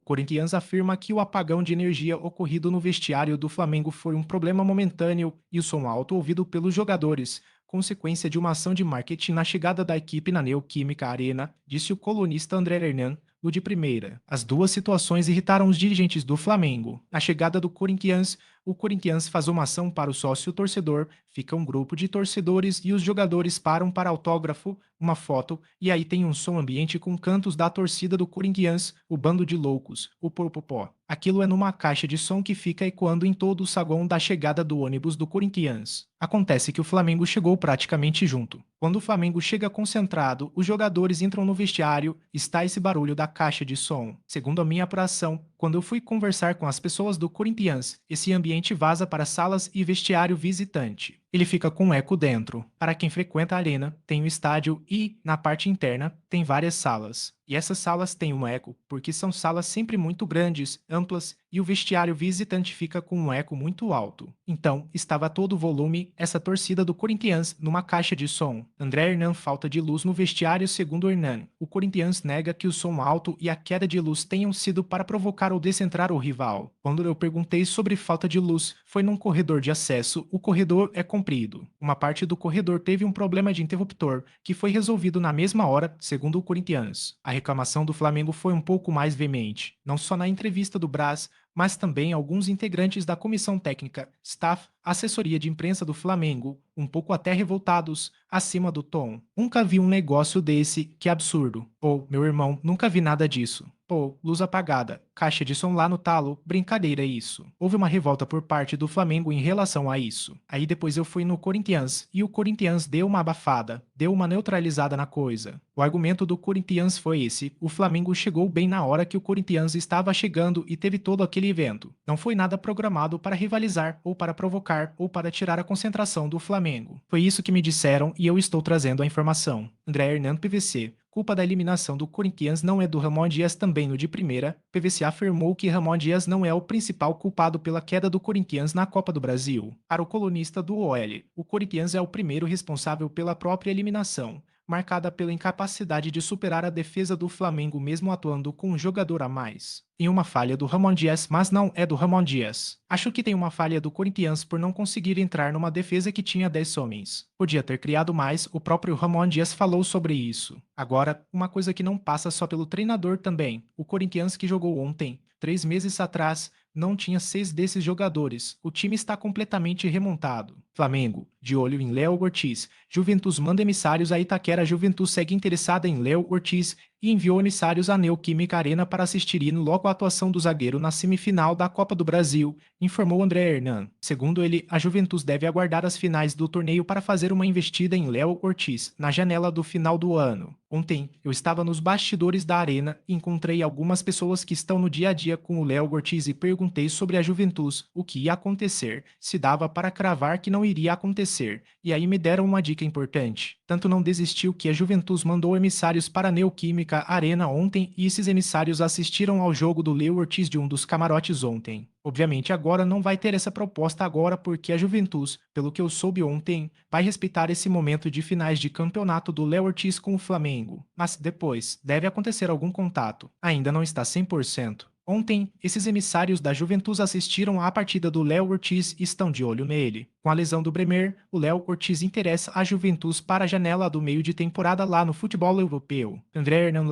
Corinthians afirma que o apagão de energia ocorrido no vestiário do Flamengo foi um problema momentâneo e o som alto ouvido pelos jogadores, consequência de uma ação de marketing na chegada da equipe na Neoquímica Arena, disse o colunista André Hernan, no de primeira. As duas situações irritaram os dirigentes do Flamengo. Na chegada do Corinthians, o Corinthians faz uma ação para o sócio torcedor, fica um grupo de torcedores e os jogadores param para autógrafo, uma foto, e aí tem um som ambiente com cantos da torcida do Corinthians, o bando de loucos, o Popopó. Aquilo é numa caixa de som que fica ecoando em todo o saguão da chegada do ônibus do Corinthians. Acontece que o Flamengo chegou praticamente junto. Quando o Flamengo chega concentrado, os jogadores entram no vestiário, está esse barulho da caixa de som. Segundo a minha apuração, quando eu fui conversar com as pessoas do Corinthians, esse ambiente vaza para salas e vestiário visitante. Ele fica com eco dentro. Para quem frequenta a arena, tem o estádio e, na parte interna, tem várias salas. E essas salas têm um eco porque são salas sempre muito grandes, amplas, e o vestiário visitante fica com um eco muito alto. Então, estava todo o volume, essa torcida do Corinthians, numa caixa de som. André Hernan falta de luz no vestiário segundo Hernan. O Corinthians nega que o som alto e a queda de luz tenham sido para provocar ou descentrar o rival. Quando eu perguntei sobre falta de luz, foi num corredor de acesso, o corredor é comprido. Uma parte do corredor teve um problema de interruptor, que foi resolvido na mesma hora, segundo o Corinthians. A reclamação do Flamengo foi um pouco mais veemente, não só na entrevista do Brás, mas também alguns integrantes da comissão técnica, staff, assessoria de imprensa do Flamengo, um pouco até revoltados, acima do tom. Nunca vi um negócio desse, que absurdo. Ou, meu irmão, nunca vi nada disso. Pô, luz apagada, caixa de som lá no talo, brincadeira isso. Houve uma revolta por parte do Flamengo em relação a isso. Aí depois eu fui no Corinthians, e o Corinthians deu uma abafada, deu uma neutralizada na coisa. O argumento do Corinthians foi esse, o Flamengo chegou bem na hora que o Corinthians estava chegando e teve todo aquele evento. Não foi nada programado para rivalizar, ou para provocar, ou para tirar a concentração do Flamengo. Foi isso que me disseram e eu estou trazendo a informação. André Hernan PVC. Culpa da eliminação do Corinthians não é do Ramon Dias também no de primeira. PVC afirmou que Ramon Dias não é o principal culpado pela queda do Corinthians na Copa do Brasil. Para o colunista do OL, o Corinthians é o primeiro responsável pela própria eliminação, marcada pela incapacidade de superar a defesa do Flamengo mesmo atuando com um jogador a mais. Tem uma falha do Ramon Dias, mas não é do Ramon Dias. Acho que tem uma falha do Corinthians por não conseguir entrar numa defesa que tinha 10 homens. Podia ter criado mais, o próprio Ramon Dias falou sobre isso. Agora, uma coisa que não passa só pelo treinador também. O Corinthians que jogou ontem, 3 meses atrás, não tinha 6 desses jogadores. O time está completamente remontado. Flamengo, de olho em Léo Ortiz. Juventus manda emissários a Itaquera. Juventus segue interessada em Léo Ortiz e enviou emissários à Neoquímica Arena para assistirem logo a atuação do zagueiro na semifinal da Copa do Brasil, informou André Hernan. Segundo ele, a Juventus deve aguardar as finais do torneio para fazer uma investida em Léo Ortiz, na janela do final do ano. Ontem, eu estava nos bastidores da arena e encontrei algumas pessoas que estão no dia a dia com o Léo Ortiz e perguntei sobre a Juventus, o que ia acontecer, se dava para cravar que não iria acontecer, e aí me deram uma dica importante. Tanto não desistiu que a Juventus mandou emissários para a Neoquímica Arena ontem e esses emissários assistiram ao jogo do Léo Ortiz de um dos camarotes ontem. Obviamente agora não vai ter essa proposta agora porque a Juventus, pelo que eu soube ontem, vai respeitar esse momento de finais de campeonato do Léo Ortiz com o Flamengo. Mas depois, deve acontecer algum contato. Ainda não está 100%. Ontem, esses emissários da Juventus assistiram à partida do Léo Ortiz e estão de olho nele. Com a lesão do Bremer, o Léo Ortiz interessa a Juventus para a janela do meio de temporada lá no futebol europeu. André Hernan